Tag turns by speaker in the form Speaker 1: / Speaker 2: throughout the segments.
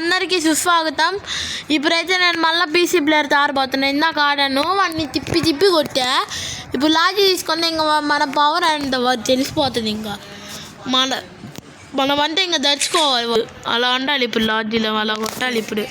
Speaker 1: అందరికీ సుస్వాగతం. ఇప్పుడైతే నేను మళ్ళీ పీసీ ప్లేయర్తో ఆడబోతున్నాను. ఇందాక ఆడాను, వాడిని తిప్పి కొట్టా. ఇప్పుడు లాజీ తీసుకొని ఇంకా మన పవర్ అండ్ తెలిసిపోతుంది. ఇంకా మనమంటే ఇంకా తెచ్చుకోవాలి, అలా ఉండాలి. ఇప్పుడు లాజీలో అలా కొట్టాలి. ఇప్పుడు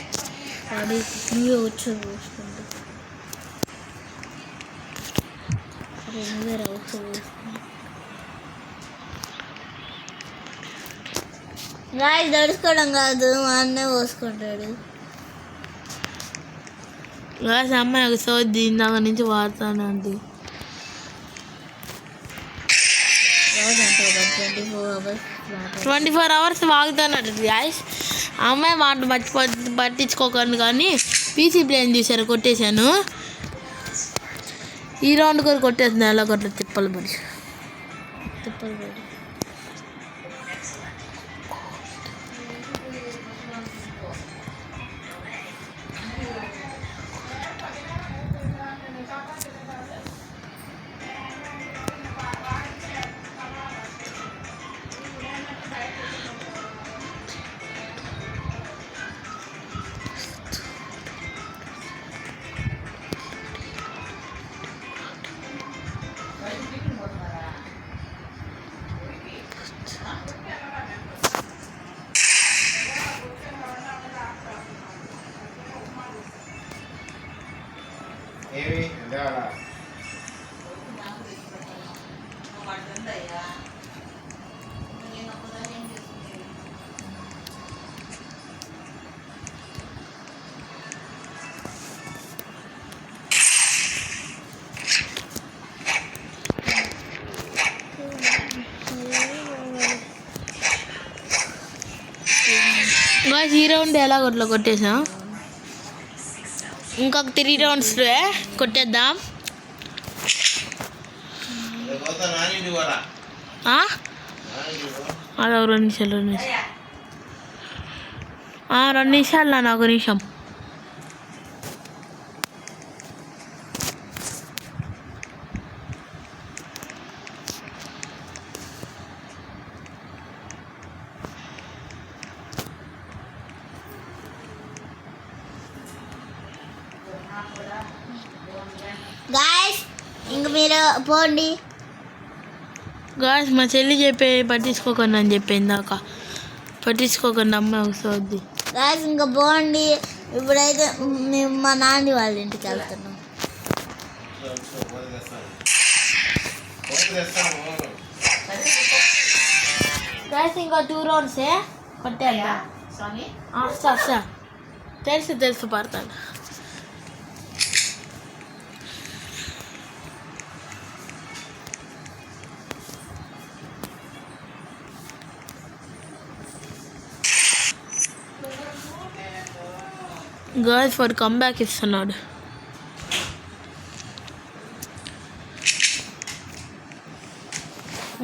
Speaker 2: దడుచుకోవడం కాదు, మా అన్నే పోసుకుంటాడు.
Speaker 1: అమ్మాయి సోది ఇందాక నుంచి వాడతానండి. 24 hours వాగుతానండి గ్యాస్. అమ్మాయి మాట పట్టించుకోకండి. కానీ పీసీ ప్లేన్ చూసారు, కొట్టేశాను. ఈ రౌండ్ కూడా కొట్టేసింది. ఎలా కొట్ల తిప్పలు పడి ఈ రౌండ్ ఎలా కొట్ల కొట్టేసాం. ఇంకొక 3 rounds కొట్టేద్దాం. అదే 2 నిమిషాలు 2 నిమిషాలు నాన్న, 1 నిమిషం.
Speaker 2: గాయస్ ఇంక మీరు పోండి.
Speaker 1: గాయస్ మా చెల్లి పట్టించుకోకండి అని చెప్పి ఇందాక. పట్టించుకోకండి, అమ్మాయి వస్తుంది.
Speaker 2: గాయస్ ఇంకా పోండి. ఇప్పుడైతే మేము మా నాన్న వాళ్ళ ఇంటికి వెళ్తున్నాం.
Speaker 1: గాయస్ ఇంకా 2 rounds కొట్టేద్దా. తెలుసు పడతాను. గర్ల్స్ ఫర్ కమ్బ్యాక్ ఇస్తున్నాడు.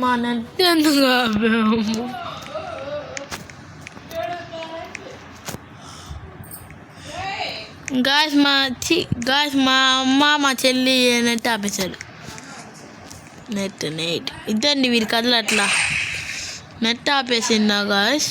Speaker 1: మా నెట్ ఎందుకు గాయస్ మా అమ్మ మా చెల్లి నెట్ ఆపేశాడు. నెట్ ఇద్దండి వీరి కథలు అట్లా నెట్ ఆపేసిందా గాయస్.